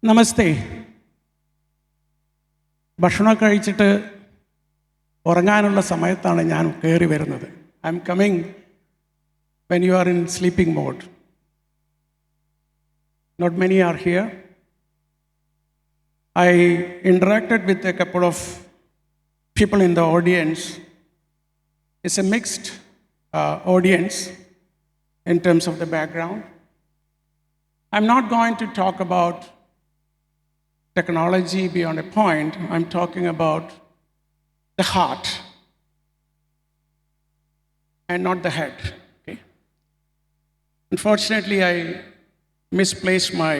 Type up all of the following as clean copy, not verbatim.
നമസ്തേ. ഭക്ഷണം കഴിച്ചിട്ട് ഉറങ്ങാനുള്ള സമയത്താണ് ഞാൻ കയറി വരുന്നത്. I am coming when you are in sleeping mode. Not many are here. I interacted with a couple of people in the audience. It's a mixed audience in terms of the background. I'm not going to talk about technology beyond a point. I'm talking about the heart and not the head. Okay? Unfortunately, I misplaced my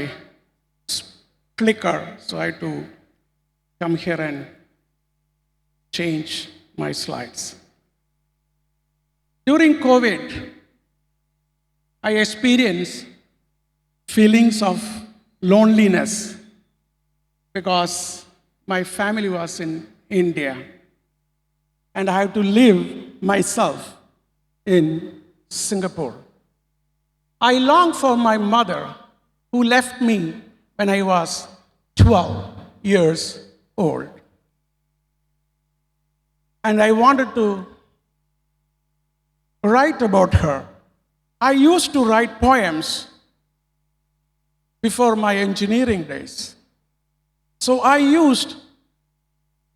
clicker, so I had to come here and change my slides. During COVID, I experienced feelings of loneliness because my family was in India and I had to live myself in Singapore. I longed for my mother who left me when I was 12 years old. And I wanted to write about her. I used to write poems before my engineering days. So I used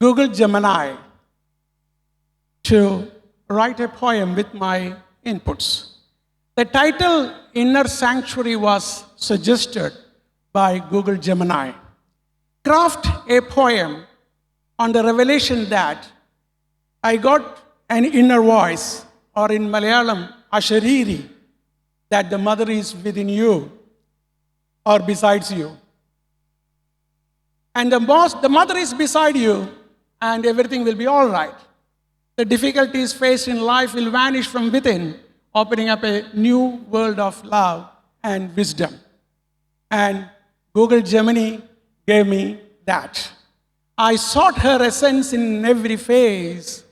Google Gemini to write a poem with my inputs. The title Inner Sanctuary was suggested by Google Gemini. Craft a poem on the revelation that I got an inner voice, or in Malayalam, Ashariri, that the mother is within you or besides you. And the mother is beside you and everything will be all right. The difficulties faced in life will vanish from within, opening up a new world of love and wisdom. And Google Gemini gave me that. I sought her essence in every phase,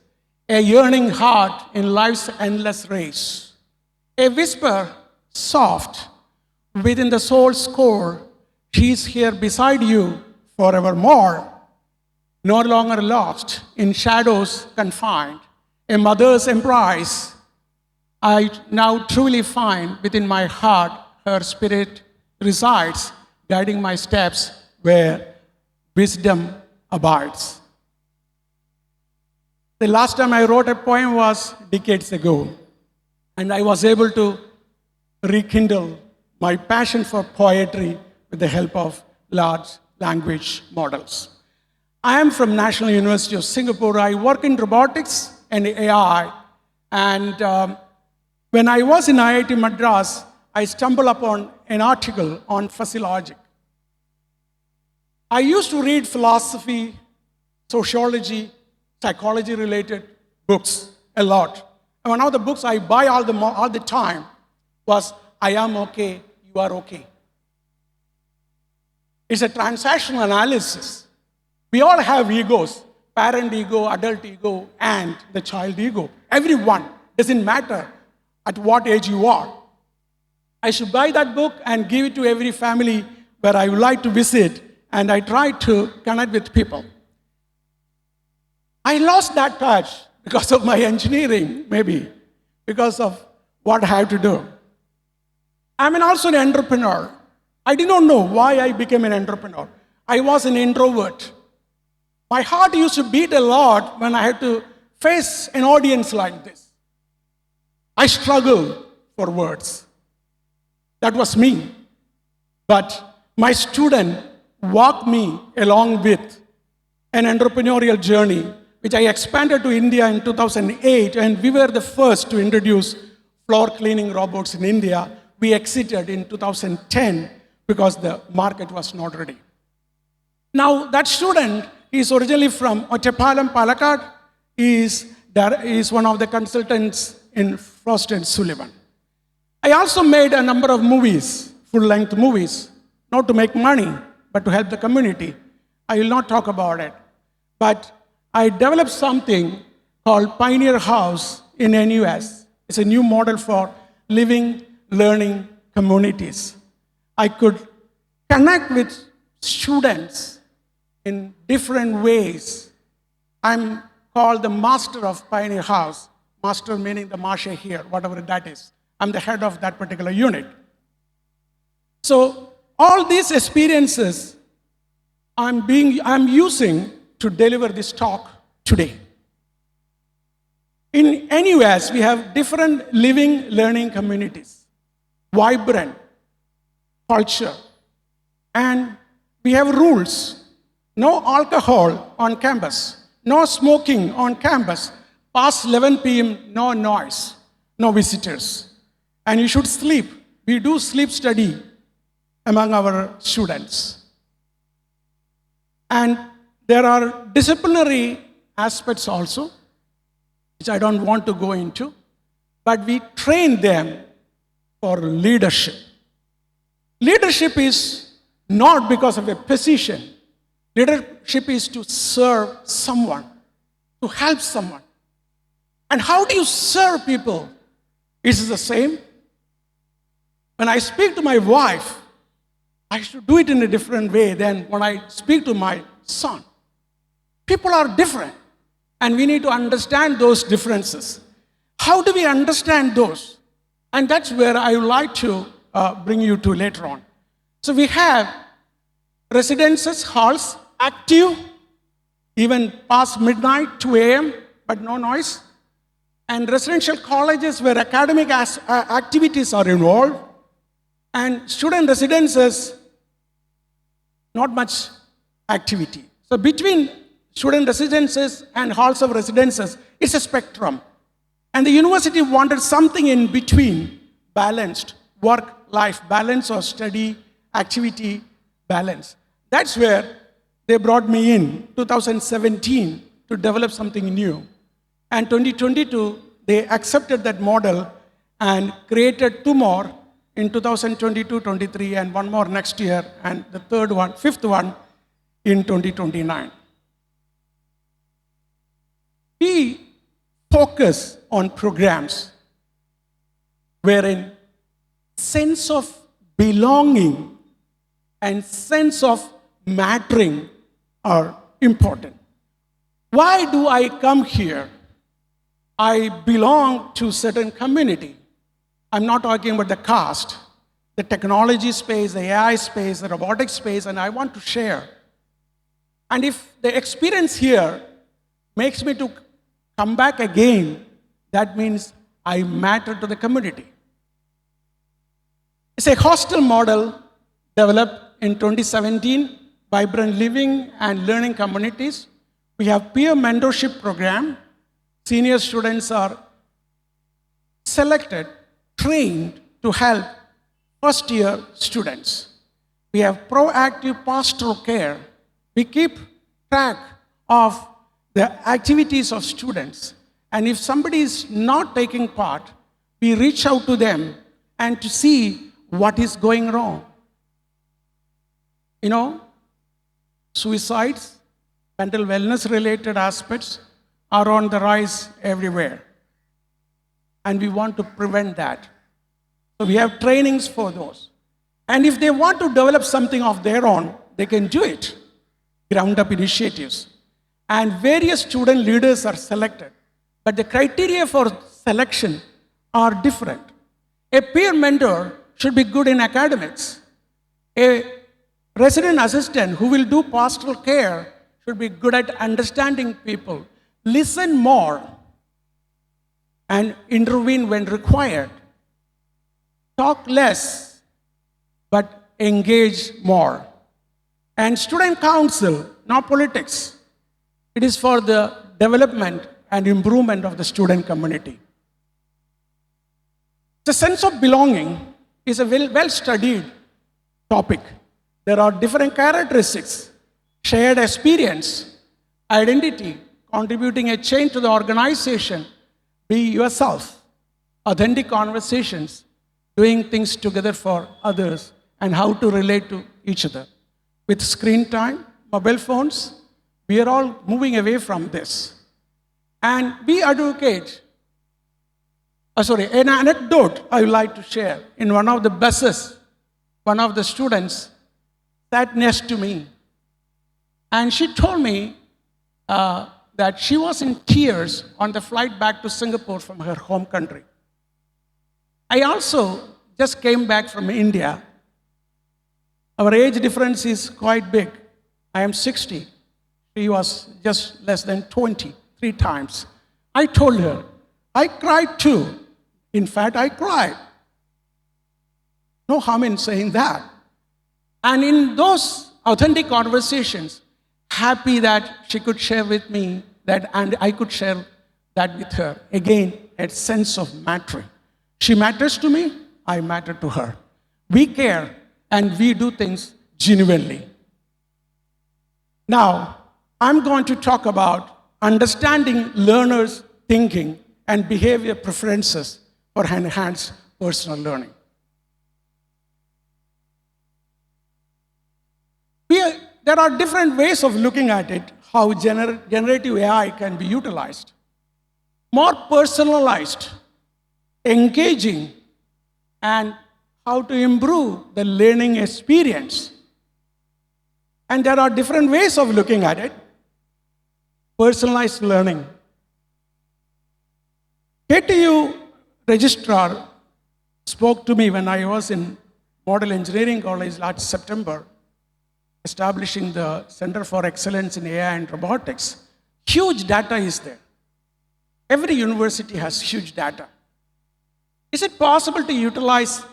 a yearning heart in life's endless race. A whisper, soft, within the soul's core, she's here beside you forevermore. No longer lost in shadows confined, a mother's embrace. I now truly find within my heart her spirit resides, guiding my steps where wisdom abides. The last time I wrote a poem was decades ago, and I was able to rekindle my passion for poetry with the help of large language models. I am from National University of Singapore. I work in robotics and AI. And when I was in IIT Madras, I stumbled upon an article on fuzzy logic. I used to read philosophy, sociology, psychology-related books a lot. And one of the books I buy all the time was I Am Okay, You Are Okay. It's a transactional analysis. We all have egos, parent ego, adult ego, and the child ego. Everyone, doesn't matter at what age you are. I should buy that book and give it to every family where I would like to visit, and I try to connect with people. I lost that touch because of my engineering, maybe, because of what I have to do. I'm also an entrepreneur. I did not know why I became an entrepreneur. I was an introvert. My heart used to beat a lot when I had to face an audience like this. I struggled for words. That was me. But my student walked me along with an entrepreneurial journey, which I expanded to India in 2008, and we were the first to introduce floor cleaning robots in India. We exited in 2010 because the market was not ready. Now, that student is originally from Ottapalam, Palakkad. He is one of the consultants in Frost & Sullivan. I also made a number of movies, full-length movies, not to make money, but to help the community. I will not talk about it. But I developed something called Pioneer House in NUS. It's a new model for living, learning communities. I could connect with students in different ways. I'm called the master of Pioneer House. Master meaning the marche here, whatever that is. I'm the head of that particular unit. So all these experiences I'm using to deliver this talk today. In NUS, we have different living learning communities, vibrant culture, and we have rules. No alcohol on campus, no smoking on campus, past 11 p.m., no noise, no visitors. And you should sleep. We do sleep study among our students. And there are disciplinary aspects also, which I don't want to go into, but we train them for leadership. Leadership is not because of a position. Leadership is to serve someone, to help someone. And how do you serve people? Is it the same? When I speak to my wife, I should do it in a different way than when I speak to my son. People are different, and we need to understand those differences. How do we understand those? And that's where I would like to bring you to later on. So we have residences, halls, active, even past midnight, 2 a.m., but no noise. And residential colleges where academic activities are involved. And student residences, not much activity. So between student residences and halls of residences, it's a spectrum. And the university wanted something in between, balanced, work-life balance or study, activity balance. That's where they brought me in 2017 to develop something new. And 2022, they accepted that model and created 2 more in 2022-23 and 1 more next year, and the 5th one in 2029. We focus on programs wherein sense of belonging and sense of mattering are important. Why do I come here? I belong to a certain community. I'm not talking about the caste, the technology space, the AI space, the robotics space, and I want to share. And if the experience here makes me to come back again, that means I matter to the community. It's a hostel model developed in 2017, vibrant living and learning communities. We have peer mentorship program. Senior students are selected, trained to help first-year students. We have proactive pastoral care. We keep track of the activities of students. And if somebody is not taking part, we reach out to them and to see what is going wrong. You know, suicides, mental wellness-related aspects are on the rise everywhere. And we want to prevent that. So we have trainings for those. And if they want to develop something of their own, they can do it. Ground-up initiatives. And various student leaders are selected. But the criteria for selection are different. A peer mentor should be good in academics. A resident assistant who will do pastoral care should be good at understanding people, listen more, and intervene when required. Talk less, but engage more. And student council, not politics. It is for the development and improvement of the student community. The sense of belonging is a well-studied topic. There are different characteristics, shared experience, identity, contributing a change to the organization, be yourself, authentic conversations, doing things together for others, and how to relate to each other. With screen time, mobile phones, we are all moving away from this. And we advocate, an anecdote I would like to share. In one of the buses, one of the students sat next to me. And she told me that she was in tears on the flight back to Singapore from her home country. I also just came back from India. Our age difference is quite big. I am 60. She was just less than 20, 3 times. I told her, I cried too. In fact, I cried. No harm in saying that. And in those authentic conversations, happy that she could share with me that, and I could share that with her. Again, a sense of mattering. She matters to me, I matter to her. We care and we do things genuinely. Now, I'm going to talk about understanding learners' thinking and behavior preferences for enhanced personal learning. There are different ways of looking at it, how generative AI can be utilized. More personalized, engaging, and how to improve the learning experience. And there are different ways of looking at it. Personalized learning. KTU registrar spoke to me when I was in Model Engineering College last September, establishing the Center for Excellence in AI and Robotics. Huge data is there. Every university has huge data. Is it possible to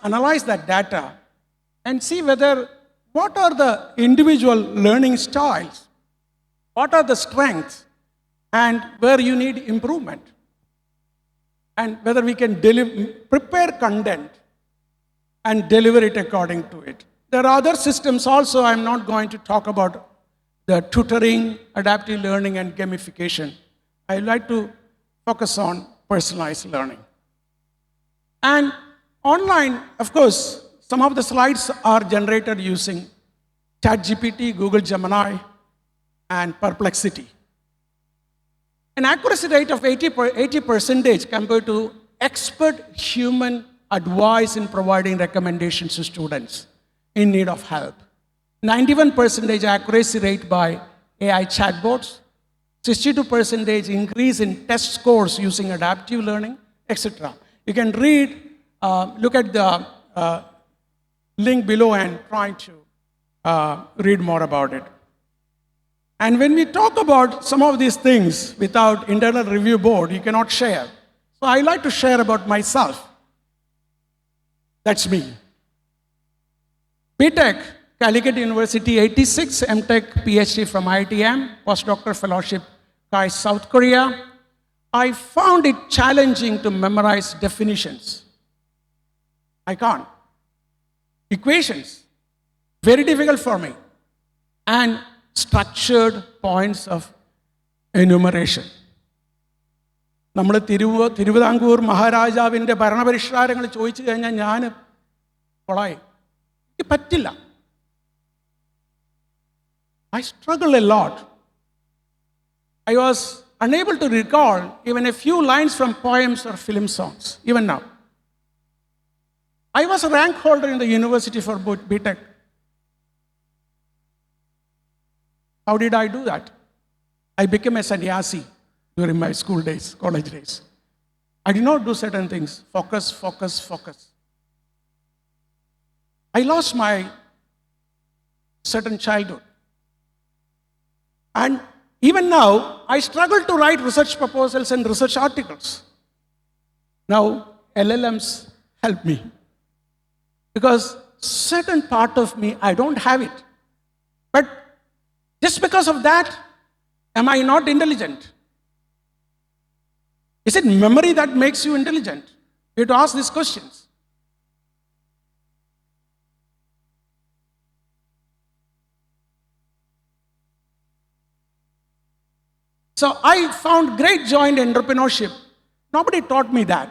analyze that data and see what are the individual learning styles, what are the strengths, and where you need improvement, and whether we can prepare content and deliver it according to it. There are other systems also. I'm not going to talk about the tutoring, adaptive learning, and gamification. I'd like to focus on personalized learning. And online, of course, some of the slides are generated using ChatGPT, Google Gemini, and Perplexity. An accuracy rate of 80% compared to expert human advice in providing recommendations to students in need of help. 91% accuracy rate by AI chatbots, 62% increase in test scores using adaptive learning, etc. You can look at the link below and try to read more about it. And when we talk about some of these things without internal review board, you cannot share. So I like to share about myself. That's me. BTech, Calicut University, 86, MTech, PhD from IITM, postdoctoral fellowship, KAI, South Korea. I found it challenging to memorize definitions. I can't. Equations, very difficult for me. And structured points of enumeration. നമ്മുടെ തിരുവിതാംകൂർ മഹാരാജാവിൻ്റെ ഭരണപരിഷ്കാരങ്ങൾ ചോദിച്ചു കഴിഞ്ഞാൽ ഞാൻ കൊളായി. എനിക്ക് പറ്റില്ല. I struggled a lot. I was unable to recall even a few lines from poems or film songs, even now. I was a rank holder in the university for BTech. How did I do that? I became a sannyasi during my school days, college days. I did not do certain things. Focus, focus, focus. I lost my certain childhood. And even now, I struggle to write research proposals and research articles. Now, LLMs help me. Because certain part of me, I don't have it. But just because of that, am I not intelligent? Is it memory that makes you intelligent? You have to ask these questions. So I found great joy in entrepreneurship. Nobody taught me that.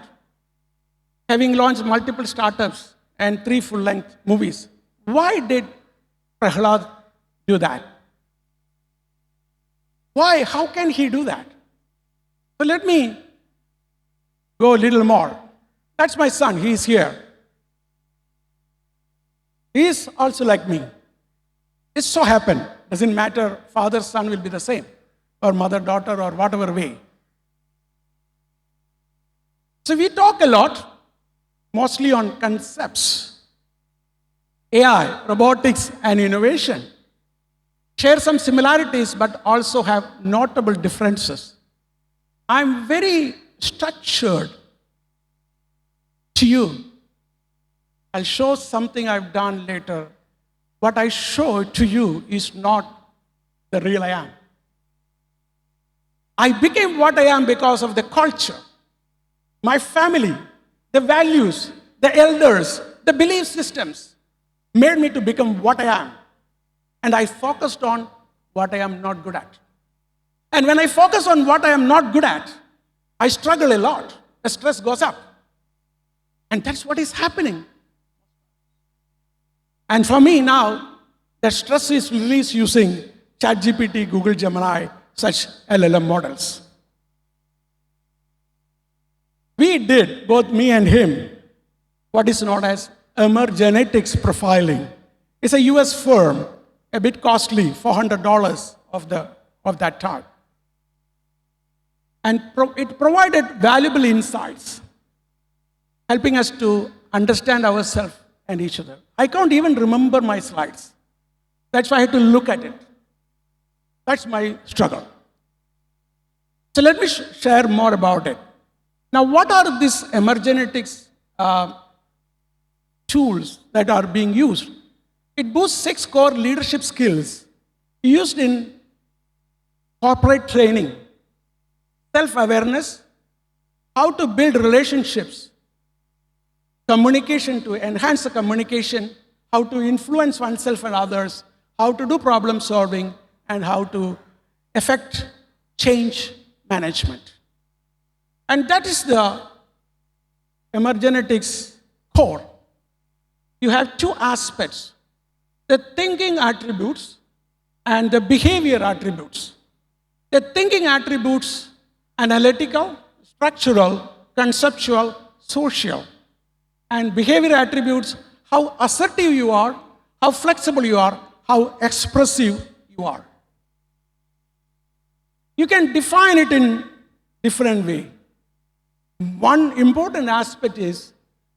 Having launched multiple startups and 3 full-length movies. Why did Prahlad do that? Why? How can he do that? So let me go a little more. That's my son. He is here. He is also like me. It so happened, doesn't matter, father, son will be the same, or mother, daughter, or whatever way. So we talk a lot, mostly on concepts. AI, robotics, and innovation share some similarities, but also have notable differences. I'm very structured to you. I'll show something I've done later. What I show to you is not the real I am. I became what I am because of the culture, my family, the values, the elders, the belief systems made me to become what I am. And I focused on what I am not good at. And when I focus on what I am not good at, I struggle a lot. The stress goes up. And that's what is happening. And for me now, the stress is released using ChatGPT, Google Gemini, such LLM models. We did, both me and him, what is known as emergenetics profiling. It's a US firm, a bit costly, $400 of that time. And it provided valuable insights, helping us to understand ourselves and each other. I can't even remember my slides. That's why I had to look at it. That's my struggle. So let me share more about it. Now, what are these emergenetics tools that are being used? It boosts 6 core leadership skills used in corporate training, self-awareness, how to build relationships, communication to enhance the communication, how to influence oneself and others, how to do problem solving, and how to effect change management. And that is the emergenetics core. You have 2 aspects, the thinking attributes and the behavior attributes. The thinking attributes, analytical, structural, conceptual, social. And behavior attributes, how assertive you are, how flexible you are, how expressive you are. You can define it in different way. One important aspect is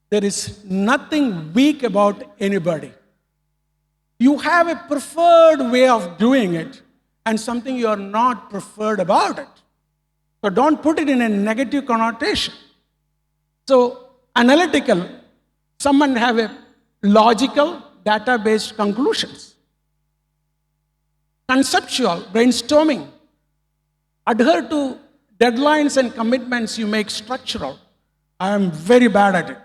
there is nothing weak about anybody. You have a preferred way of doing it and something you are not preferred about it. So don't put it in a negative connotation. So analytical, someone have a logical, data-based conclusions. Conceptual, brainstorming. Adhere to deadlines and commitments you make structural. I am very bad at it.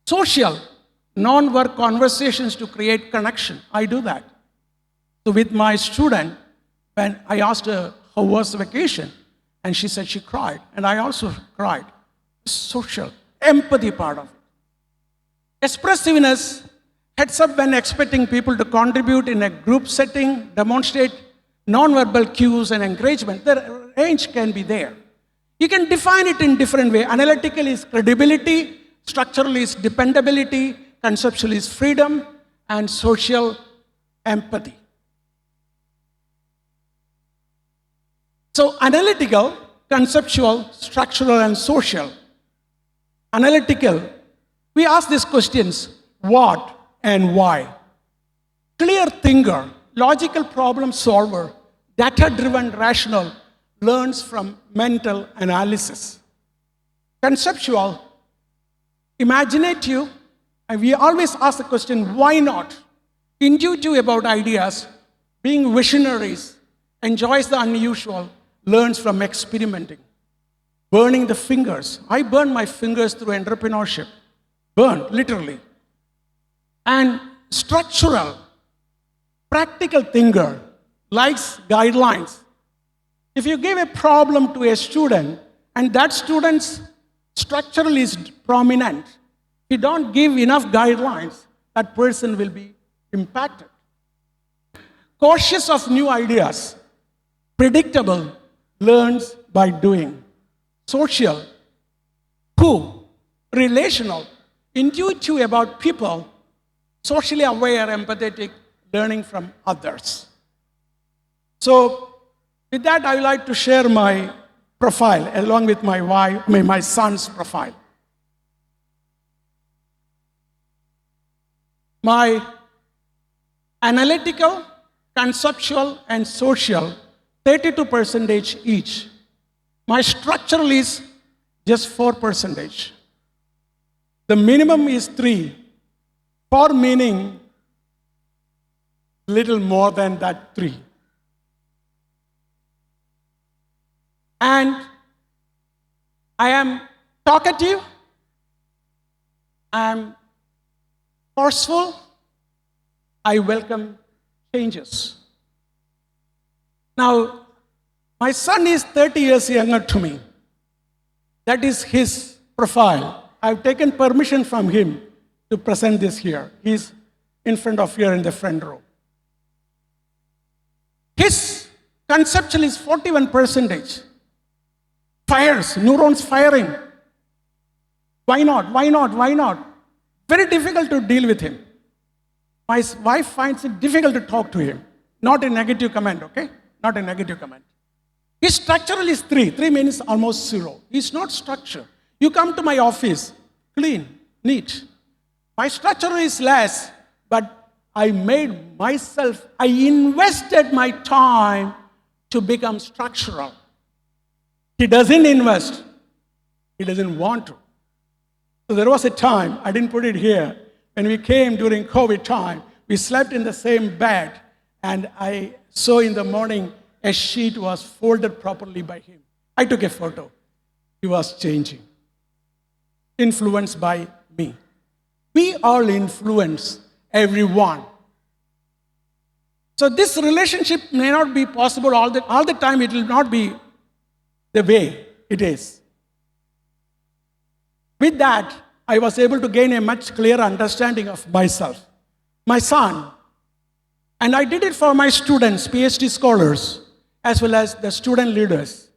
Social, non-work conversations to create connection. I do that. So with my student, when I asked her how was the vacation, and she said she cried, and I also cried. Social, empathy part of it. Expressiveness, heads up when expecting people to contribute in a group setting, demonstrate non-verbal cues and encouragement. The range can be there. You can define it in different ways. Analytical is credibility, structural is dependability, conceptual is freedom, and social empathy. So analytical, conceptual, structural, and social. Analytical, we ask these questions, what and why? Clear thinker, logical problem solver, data-driven rational, learns from mental analysis. Conceptual, imaginative, and we always ask the question, why not? Intuitive about ideas, being visionaries, enjoys the unusual, learns from experimenting. Burning the fingers. I burn my fingers through entrepreneurship. Burn, literally. And structural, practical thinker, likes guidelines. If you give a problem to a student and that student's structural is prominent, if you don't give enough guidelines, that person will be impacted. Cautious of new ideas, predictable, learns by doing. Social, who, relational, intuitive about people, socially aware, empathetic, learning from others. So, with that, I would like to share my profile along with my son's profile. My analytical, conceptual, and social, 32% each. My structural is just 4%. The minimum is 3. For meaning, little more than that 3. And I am talkative, I am forceful, I welcome changes. Now, my son is 30 years younger to me. That is his profile. I've taken permission from him to present this here. He's in front of here in the front row. His conceptual is 41%. Fires, neurons firing. Why not? Why not? Why not? Very difficult to deal with him. My wife finds it difficult to talk to him. Not a negative comment, okay? Not a negative comment. His structural is 3. 3 means almost 0. He's not structured. You come to my office, clean, neat. My structure is less, but I invested my time to become structural. He doesn't invest. He doesn't want to. So there was a time, I didn't put it here, when we came during COVID time, we slept in the same bed, and I saw in the morning a sheet was folded properly by him. I took a photo. He was changing. Influenced by me. We all influence everyone. So this relationship may not be possible all the time. It will not be the way it is. With that, I was able to gain a much clearer understanding of myself, my son. And I did it for my students, PhD scholars, as well as the student leaders.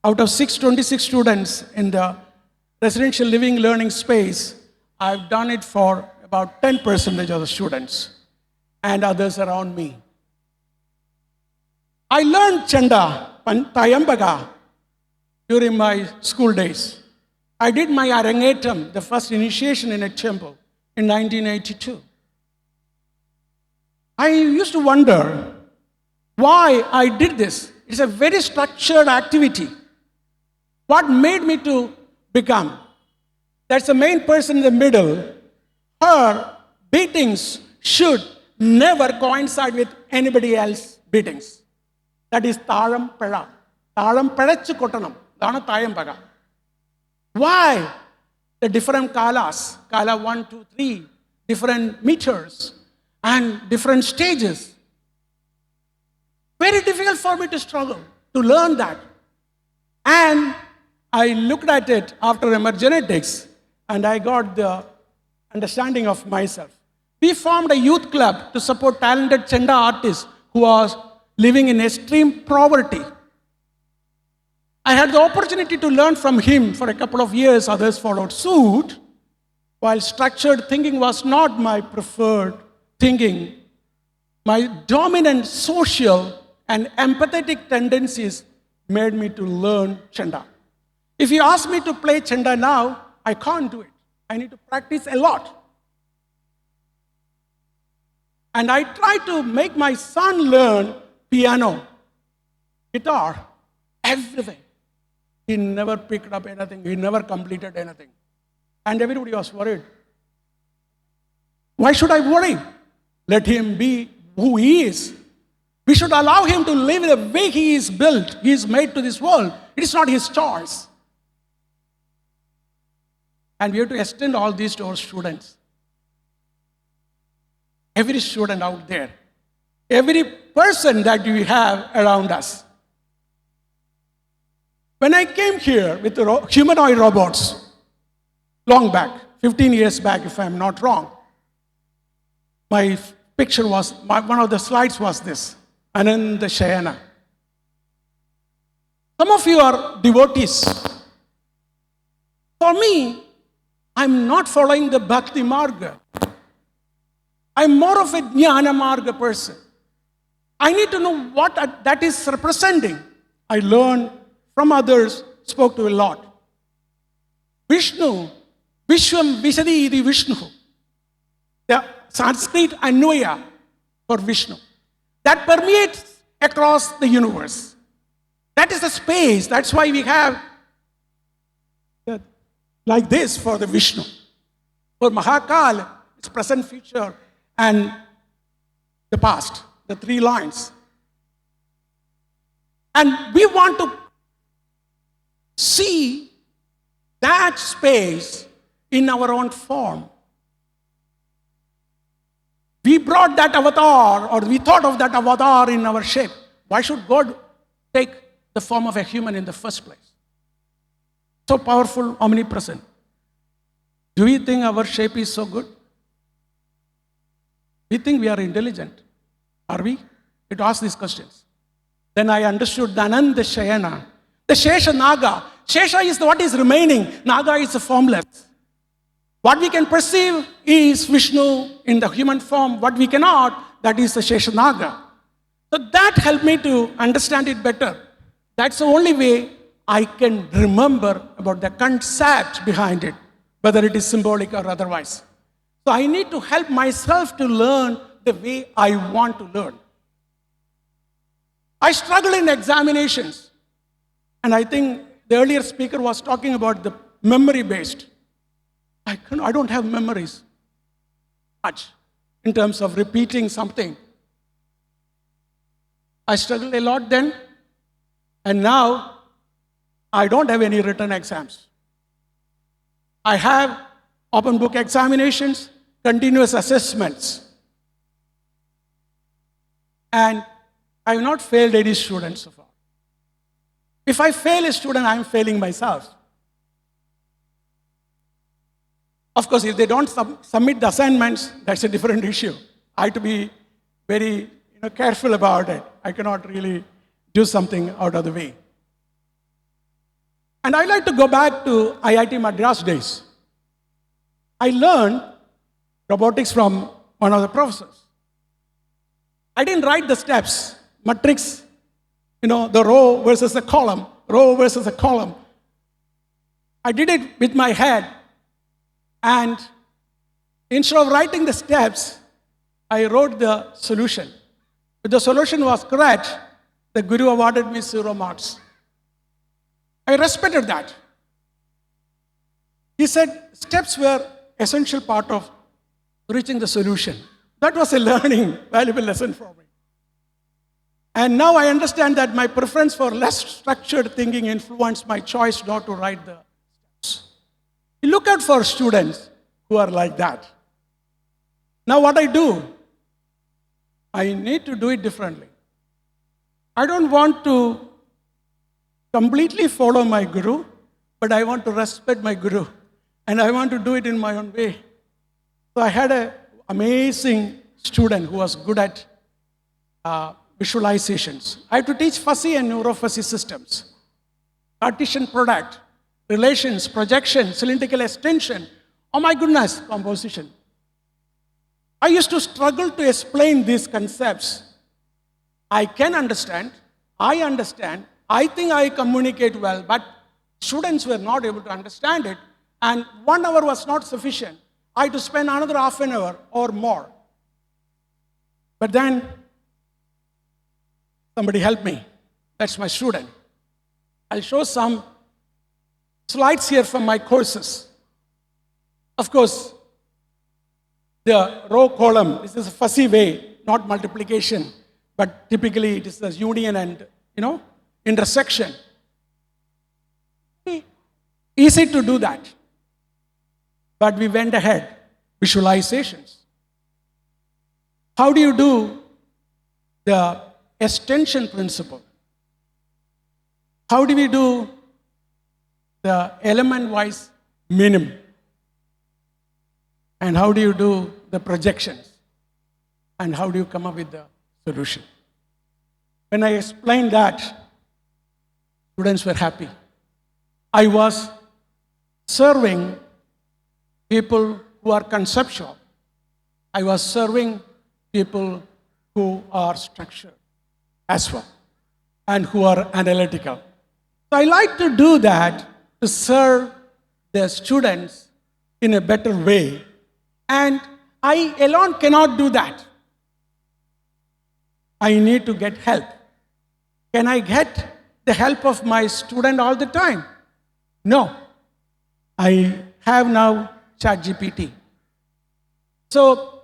Out of 626 students in the residential living learning space, I've done it for about 10% of the students and others around me. I learned Chanda, Tayambaga, during my school days. I did my Arangetam, the first initiation in a temple, in 1982. I used to wonder why I did this. It's a very structured activity. What made me to become? That's the main person in the middle. Her beatings should never coincide with anybody else's beatings. That is Taram Peda. Taram Pedachu Kotanam. Dana Tayam Paga. Why? The different kalas, kala 1, 2, 3, different meters and different stages. Very difficult for me to struggle, to learn that. And I looked at it after emergenetics and I got the understanding of myself. We formed a youth club to support talented Chanda artists who was living in extreme poverty. I had the opportunity to learn from him for a couple of years. Others followed suit. While structured thinking was not my preferred thinking, my dominant social and empathetic tendencies made me to learn Chanda. If you ask me to play Chanda now, I can't do it. I need to practice a lot. And I try to make my son learn piano, guitar, everything. He never picked up anything. He never completed anything. And everybody was worried. Why should I worry? Let him be who he is. We should allow him to live the way he is built. He is made to this world. It is not his choice. And we have to extend all these to our students. Every student out there. Every person that we have around us. When I came here with the humanoid robots, long back, 15 years back if I'm not wrong, my picture was, one of the slides was this, Ananda Shayana. Some of you are devotees. For me, I'm not following the Bhakti Marga. I'm more of a Jnana Marga person. I need to know what that is representing. I learned from others, spoke to a lot. Vishnu, Vishwam Vishadi Iti Vishnu. The Sanskrit Anvaya for Vishnu. That permeates across the universe. That is the space. That's why we have like this for the Vishnu. For Mahakal, it's present, future, and the past, the three lines. And we want to see that space in our own form. We brought that avatar, or we thought of that avatar in our shape. Why should God take the form of a human in the first place? So powerful, omnipresent. Do we think our shape is so good? We think we are intelligent. Are we? It asks these questions. Then I understood the Ananda Shayana, the Shesha Naga. Shesha is what is remaining. Naga is formless. What we can perceive is Vishnu in the human form. What we cannot, that is the Shesha Naga. So that helped me to understand it better. That's the only way I can remember about the concept behind it, whether it is symbolic or otherwise. So I need to help myself to learn the way I want to learn. I struggle in examinations. And I think the earlier speaker was talking about the memory-based. I don't have memories much in terms of repeating something. I struggled a lot then, and now I don't have any written exams. I have open book examinations, continuous assessments. And I have not failed any student so far. If I fail a student, I am failing myself. Of course, if they don't submit the assignments, that's a different issue. I have to be very careful about it. I cannot really do something out of the way. And I like to go back to IIT Madras days. I learned robotics from one of the professors. I didn't write the steps, matrix, the row versus the column, row versus a column. I did it with my head. And instead of writing the steps, I wrote the solution. If the solution was correct, the Guru awarded me 0 marks. I respected that. He said steps were essential part of reaching the solution. That was a learning, valuable lesson for me. And now I understand that my preference for less structured thinking influenced my choice not to write the steps. You look out for students who are like that. Now what I do, I need to do it differently. I don't want to completely follow my Guru, but I want to respect my Guru. And I want to do it in my own way. So I had an amazing student who was good at visualizations. I had to teach fuzzy and neurofuzzy systems, Cartesian product, relations, projection, cylindrical extension. Oh my goodness, composition. I used to struggle to explain these concepts. I can understand, I understand, I think I communicate well, but students were not able to understand it, and 1 hour was not sufficient. I had to spend another half an hour or more. But then, somebody help me. That's my student. I'll show some slides here from my courses. Of course, the row column, this is a fussy way, not multiplication, but typically it is the union and, intersection. Easy to do that. But we went ahead. Visualizations. How do you do the extension principle? How do we do the element-wise minimum? And how do you do the projections? And how do you come up with the solution? When I explained that, students were happy. I was serving people who are conceptual. I was serving people who are structured as well and who are analytical. So I like to do that to serve the students in a better way. And I alone cannot do that. I need to get help. Can I get the help of my student all the time? No. I have now ChatGPT. So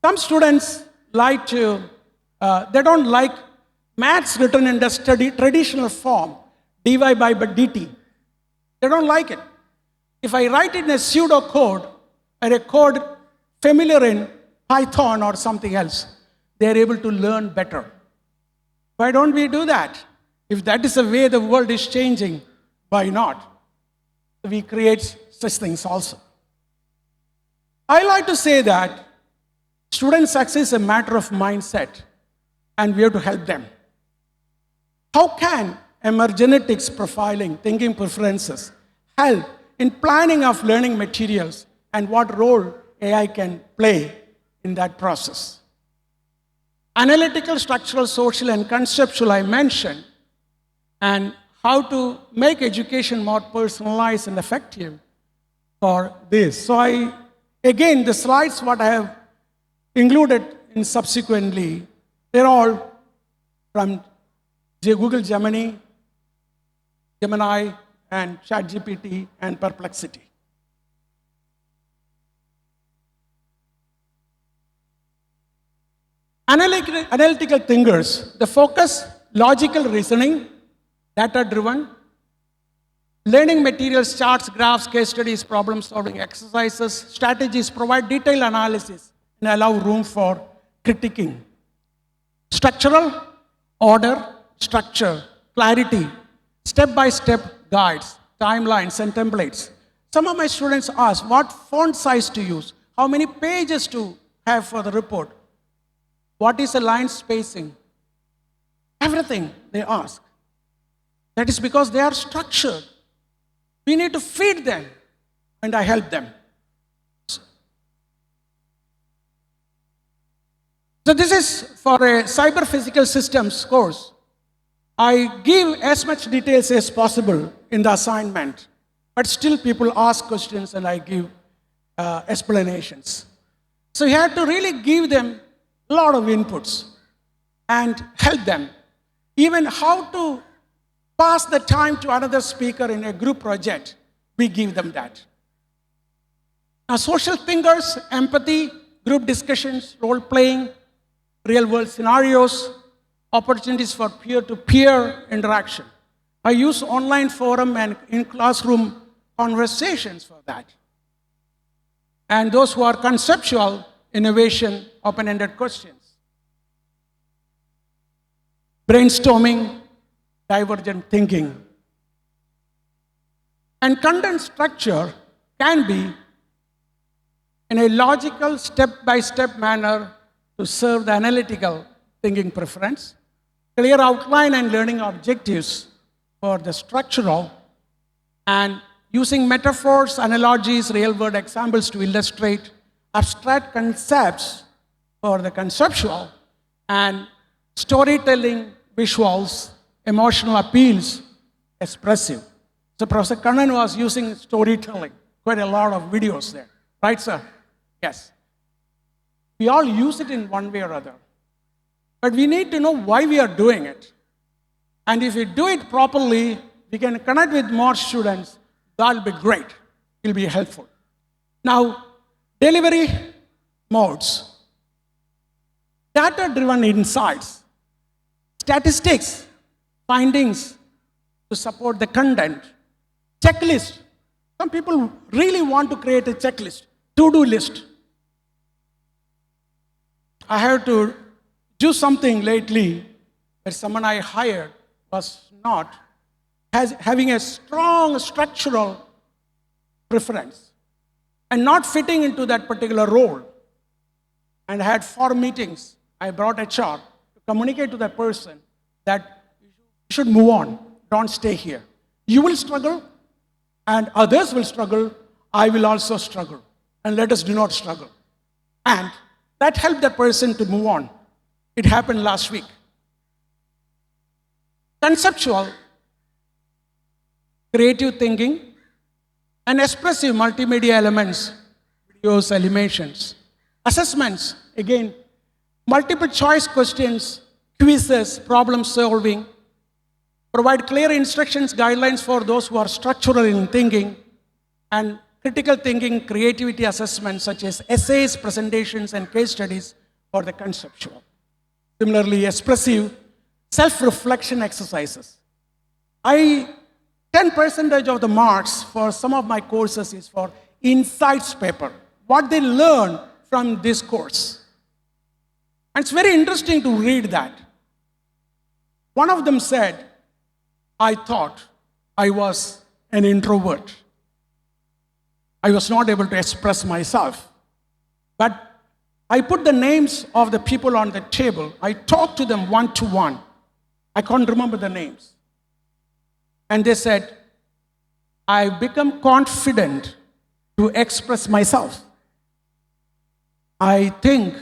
some students like to, they don't like maths written in the traditional form, dy by dt. They don't like it. If I write it in a pseudocode or a code familiar in Python or something else, they're able to learn better. Why don't we do that? If that is the way the world is changing, why not? We create such things also. I like to say that student success is a matter of mindset, and we have to help them. How can emergenetics profiling, thinking preferences, help in planning of learning materials, and what role AI can play in that process? Analytical, structural, social, and conceptual I mentioned, and how to make education more personalized and effective for this. So again, the slides what I have included in subsequently, they're all from Google Gemini, and ChatGPT, and Perplexity. Analytical thinkers, the focus, logical reasoning, data-driven, learning materials, charts, graphs, case studies, problem-solving exercises, strategies, provide detailed analysis and allow room for critiquing. Structural, order, structure, clarity, step-by-step guides, timelines, and templates. Some of my students ask what font size to use, how many pages to have for the report, what is the line spacing, everything they ask. That is because they are structured. We need to feed them, and I help them. So this is for a cyber physical systems course. I give as much details as possible in the assignment, but still people ask questions and I give explanations. So you have to really give them a lot of inputs and help them. Even how to pass the time to another speaker in a group project, we give them that. Now, social thinkers, empathy, group discussions, role-playing, real-world scenarios, opportunities for peer-to-peer interaction. I use online forum and in-classroom conversations for that. And those who are conceptual, innovation, open-ended questions. Brainstorming, divergent thinking. And content structure can be in a logical, step-by-step manner to serve the analytical thinking preference, clear outline and learning objectives for the structural, and using metaphors, analogies, real-world examples to illustrate abstract concepts for the conceptual, and storytelling, visuals, emotional appeals, expressive. So Professor Kannan was using storytelling, quite a lot of videos there. Right, sir? Yes. We all use it in one way or other. But we need to know why we are doing it. And if we do it properly, we can connect with more students. That'll be great. It'll be helpful. Now, delivery modes. Data-driven insights. Statistics, findings to support the content. Checklist. Some people really want to create a checklist, to-do list. I have to do something lately that someone I hired was not having a strong structural preference and not fitting into that particular role. And I had 4 meetings. I brought HR to communicate to that person that you should move on, don't stay here. You will struggle, and others will struggle. I will also struggle, and let us do not struggle. And that helped that person to move on. It happened last week. Conceptual, creative thinking, and expressive multimedia elements, videos, animations. Assessments, again, multiple choice questions, quizzes, problem solving, provide clear instructions, guidelines for those who are structural in thinking, and critical thinking, creativity assessments such as essays, presentations, and case studies for the conceptual. Similarly, expressive self-reflection exercises. 10% of the marks for some of my courses is for insights paper, what they learn from this course. And it's very interesting to read that. One of them said, I thought I was an introvert. I was not able to express myself. But I put the names of the people on the table. I talked to them one-to-one. I can't remember the names. And they said, I've become confident to express myself. I think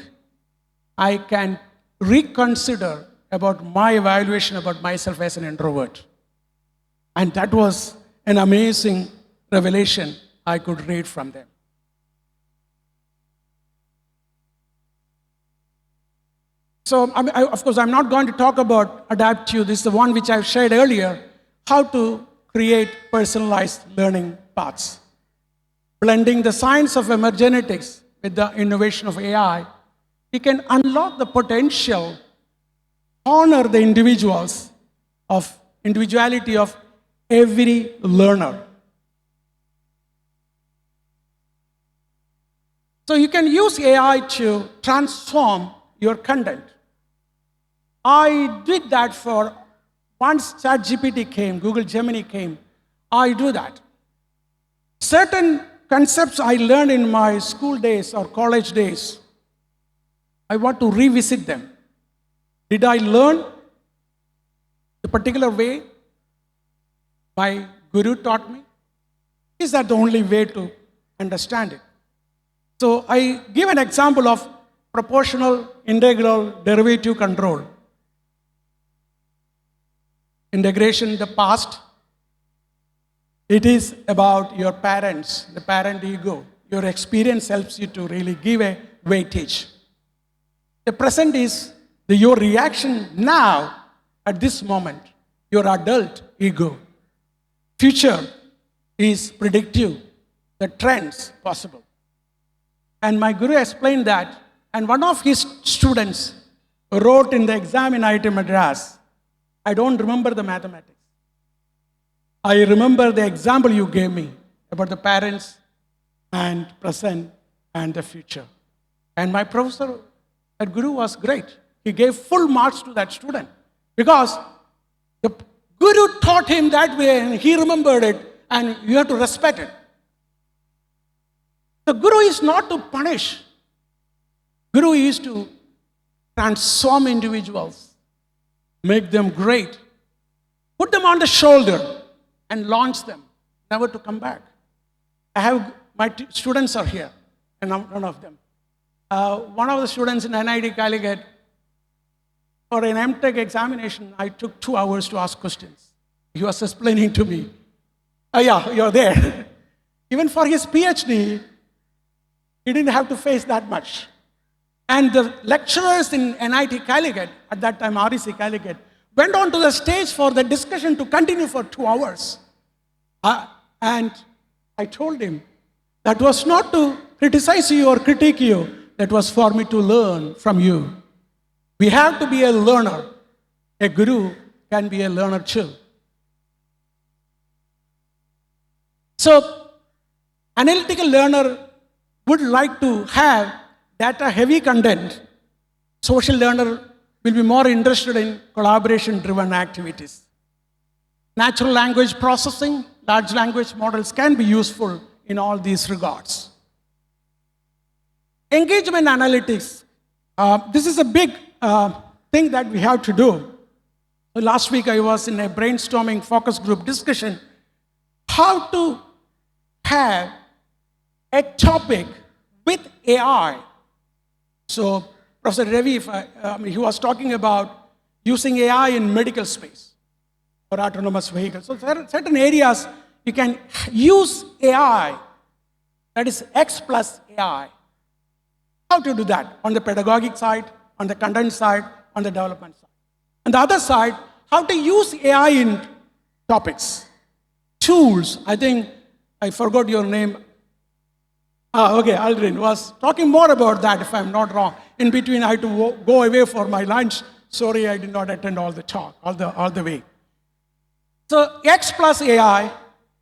I can reconsider about my evaluation about myself as an introvert. And that was an amazing revelation I could read from them. So, of course, I'm not going to talk about adaptive. This is the one which I've shared earlier, how to create personalized learning paths. Blending the science of emergenetics with the innovation of AI, we can unlock the potential, honor the individuality of every learner. So you can use AI to transform your content. I did that for once ChatGPT came, Google Gemini came, I do that. Certain concepts I learned in my school days or college days, I want to revisit them. Did I learn the particular way my guru taught me? Is that the only way to understand it? So I give an example of proportional integral derivative control. Integration in the past, it is about your parents, the parent ego. Your experience helps you to really give a weightage. The present is your reaction now, at this moment, your adult ego. Future is predictive, the trends possible. And my guru explained that, and one of his students wrote in the exam in IIT Madras, I don't remember the mathematics. I remember the example you gave me about the parents and present and the future. And my professor, that guru was great. He gave full marks to that student because the guru taught him that way and he remembered it and you have to respect it. The guru is not to punish. Guru is to transform individuals, make them great, put them on the shoulder and launch them, never to come back. I have, my students are here, and none of them. One of the students in NIT Calicut, for an MTech examination, I took 2 hours to ask questions. He was explaining to me, oh yeah, you're there. Even for his PhD, he didn't have to face that much. And the lecturers in NIT Calicut, at that time REC Calicut, went on to the stage for the discussion to continue for 2 hours. And I told him, that was not to criticize you or critique you, that was for me to learn from you. We have to be a learner. A guru can be a learner too. So, analytical learner would like to have data-heavy content. Social learner will be more interested in collaboration-driven activities. Natural language processing, large language models can be useful in all these regards. Engagement analytics. This is a big thing that we have to do. Last week I was in a brainstorming focus group discussion how to have a topic with AI So Professor Ravi, he was talking about using AI in medical space or autonomous vehicles. So certain areas you can use AI, that is X plus AI. How to do that? On the pedagogic side, on the content side, on the development side. On the other side, how to use AI in topics. Tools, I think I forgot your name. Okay, Aldrin was talking more about that, if I'm not wrong. In between, I had to go away for my lunch. Sorry, I did not attend all the talk, all the way. So X plus AI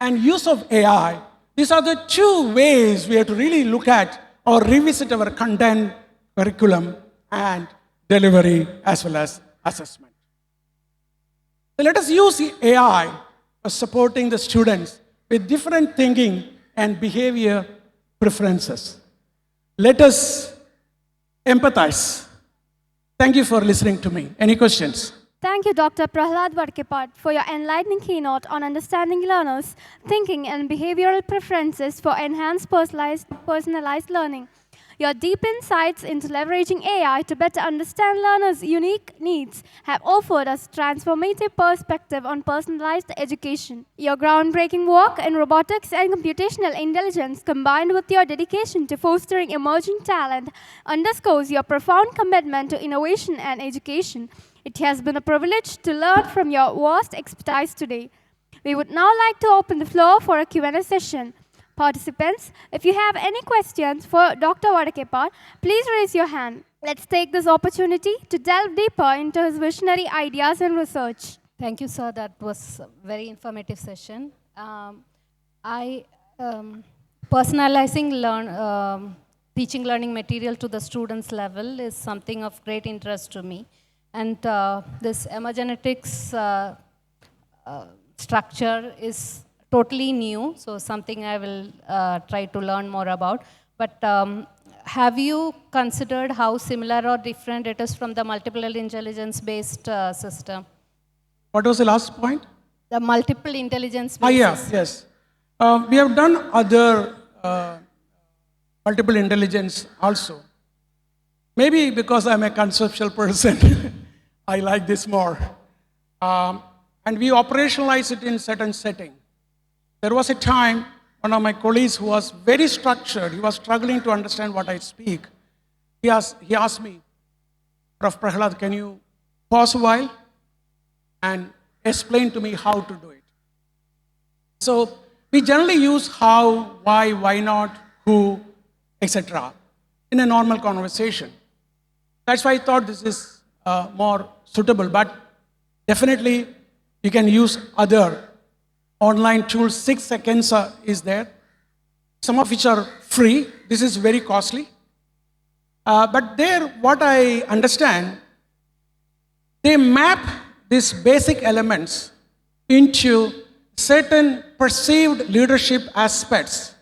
and use of AI, these are the two ways we have to really look at or revisit our content, curriculum, and delivery, as well as assessment. So let us use AI for supporting the students with different thinking and behavior preferences. Let us empathize. Thank you for listening to me. Any questions? Thank you, Dr. Prahlad Vadakkepatt, for your enlightening keynote on understanding learners' thinking and behavioral preferences for enhanced personalized learning. Your deep insights into leveraging AI to better understand learners' unique needs have offered us transformative perspective on personalized education. Your groundbreaking work in robotics and computational intelligence, combined with your dedication to fostering emerging talent, underscores your profound commitment to innovation and education. It has been a privilege to learn from your vast expertise today. We would now like to open the floor for a Q&A session. Participants, if you have any questions for Dr. Vadakkepatt, please raise your hand. Let's take this opportunity to delve deeper into his visionary ideas and research. Thank you, sir. That was a very informative session. Personalizing teaching learning material to the students level is something of great interest to me. And this emergenetics structure is totally new, so something I will try to learn more about. But have you considered how similar or different it is from the multiple intelligence-based system? What was the last point? The multiple intelligence-based system. Yes. We have done other multiple intelligence also. Maybe because I'm a conceptual person, I like this more. And we operationalize it in certain setting. There was a time, one of my colleagues who was very structured, he was struggling to understand what I speak. He asked me, Prof. Prahlad, can you pause a while and explain to me how to do it? So we generally use how, why not, who, etc. in a normal conversation. That's why I thought this is more suitable, but definitely you can use other online tools. 6 seconds is there, some of which are free. This is very costly. But there, what I understand, they map these basic elements into certain perceived leadership aspects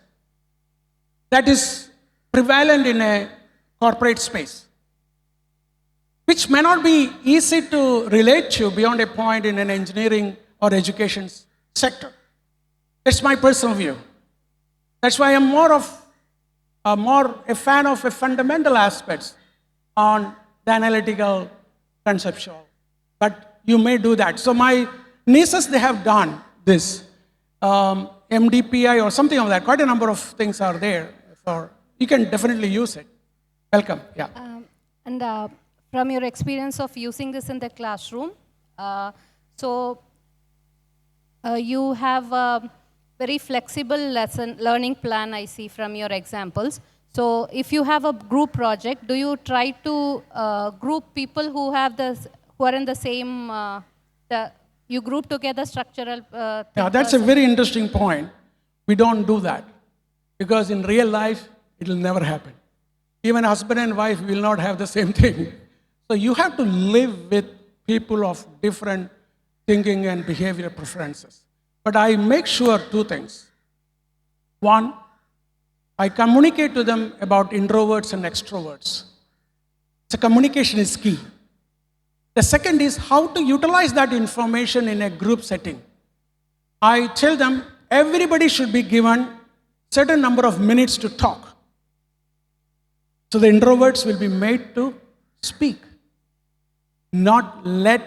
that is prevalent in a corporate space, which may not be easy to relate to beyond a point in an engineering or education sector. That's my personal view. That's why I'm more a fan of a fundamental aspects on the analytical, conceptual. But you may do that. So my nieces, they have done this. MDPI or something of that. Quite a number of things are there. You can definitely use it. Welcome. Yeah. From your experience of using this in the classroom, you have a very flexible learning plan, I see from your examples. So if you have a group project, do you try to group people who are in the same, you group together structural Yeah, that's a very interesting point. We don't do that because in real life, it will never happen. Even husband and wife will not have the same thing. So you have to live with people of different thinking and behavior preferences. But I make sure 2 things. One, I communicate to them about introverts and extroverts. So communication is key. The second is how to utilize that information in a group setting. I tell them everybody should be given certain number of minutes to talk. So the introverts will be made to speak, not led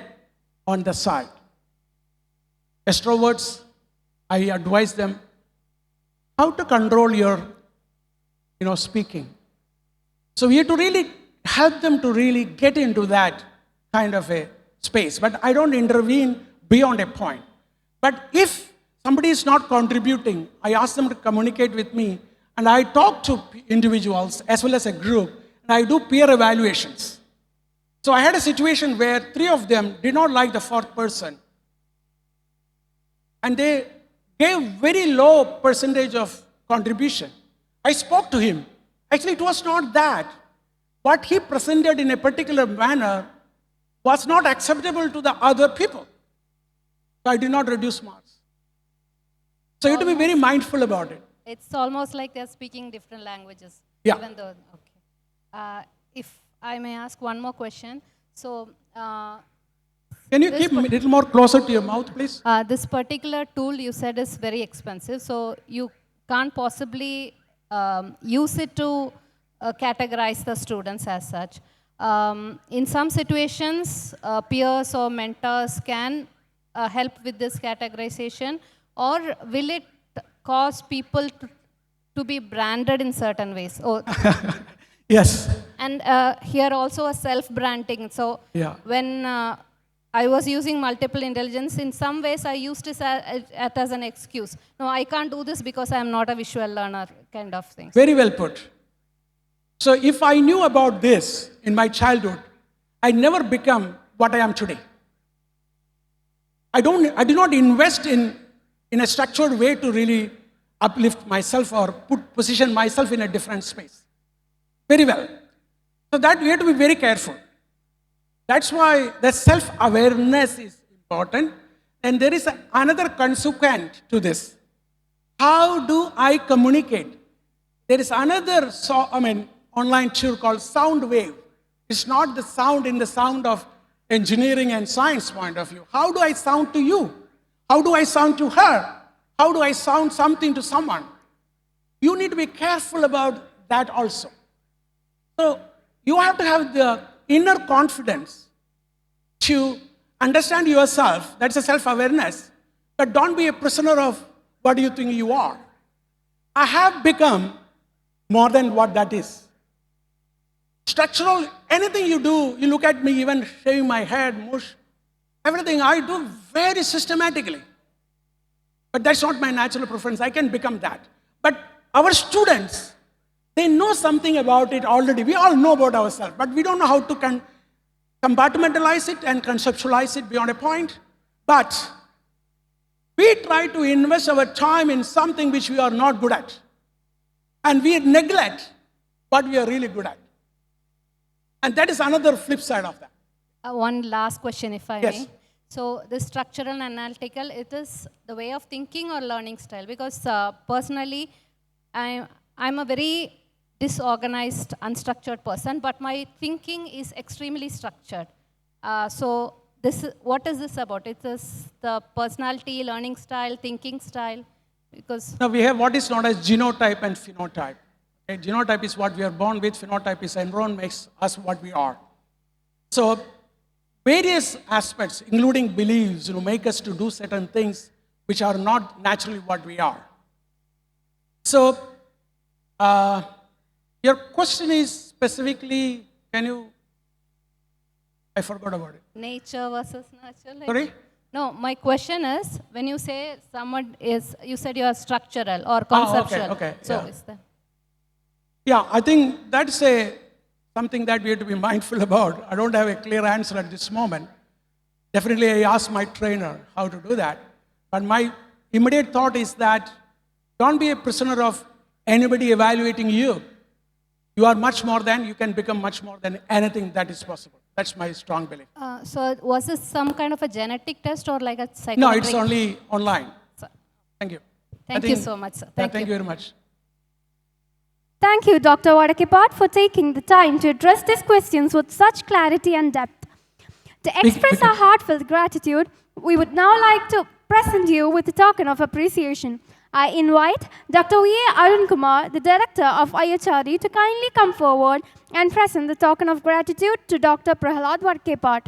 on the side. Extroverts, I advise them how to control your speaking. So we have to really help them to really get into that kind of a space. But I don't intervene beyond a point. But if somebody is not contributing, I ask them to communicate with me, and I talk to individuals as well as a group, and I do peer evaluations. So I had a situation where 3 of them did not like the 4th person, and they gave very low percentage of contribution. I spoke to him. Actually, it was not that. What he presented in a particular manner was not acceptable to the other people. So I did not reduce marks. So you have to be very mindful about it. It's almost like they're speaking different languages. Yeah. Even though, okay. If I may ask one more question. So, Can you keep a little more closer to your mouth, please? this particular tool you said is very expensive, so you can't possibly use it to categorize the students as such. In some situations, peers or mentors can help with this categorization, or will it cause people to be branded in certain ways? Or Yes. and here also a self-branding. So Yeah. when I was using multiple intelligence, in some ways I used it as an excuse. No, I can't do this because I am not a visual learner, kind of things. Very well put. So if I knew about this in my childhood, I never become what I am today. I did not invest in a structured way to really uplift myself or position myself in a different space. Very well. So that we have to be very careful. That's why the self-awareness is important. And there is another consequent to this. How do I communicate? There is another online tool called sound wave. It's not the sound in the sound of engineering and science point of view. How do I sound to you? How do I sound to her? How do I sound something to someone? You need to be careful about that also. So you have to have the inner confidence to understand yourself. That's a self-awareness. But don't be a prisoner of what you think you are. I have become more than what that is. Structural, anything you do, you look at me, even shaving my head, mush, everything I do very systematically. But that's not my natural preference. I can become that. But our students, they know something about it already. We all know about ourselves, but we don't know how to compartmentalize it and conceptualize it beyond a point. But we try to invest our time in something which we are not good at. And we neglect what we are really good at. And that is another flip side of that. One last question, if I Yes. may. So the structural and analytical, it is the way of thinking or learning style? Because personally, I'm a very disorganized, unstructured person, but my thinking is extremely structured. So what is this about? It is the personality, learning style, thinking style? Because Now we have what is known as genotype and phenotype. Okay, genotype is what we are born with, phenotype is environment makes us what we are. So various aspects, including beliefs, make us to do certain things which are not naturally what we are. So your question is specifically, I forgot about it. nature versus nurture? Sorry? No, my question is, when you say someone is, you said you are structural or conceptual. okay, So yeah. is that? Yeah, I think that's something that we have to be mindful about. I don't have a clear answer at this moment. Definitely, I asked my trainer how to do that. But my immediate thought is that don't be a prisoner of anybody evaluating you. You are much more than, you can become much more than anything that is possible. That's my strong belief. So was this some kind of a genetic test or like a No, psychometric? it's only online. So- Thank you. Thank you so much, sir. Thank Thank you you. very much. Thank you, Dr. Vadakkepatt, for taking the time to address these questions with such clarity and depth. To express our heartfelt gratitude, we would now like to present you with a token of appreciation. I invite Dr. V.A. Arun Kumar, the Director of IHRD, to kindly come forward and present the token of gratitude to Dr. Prahlad Vadakkepatt.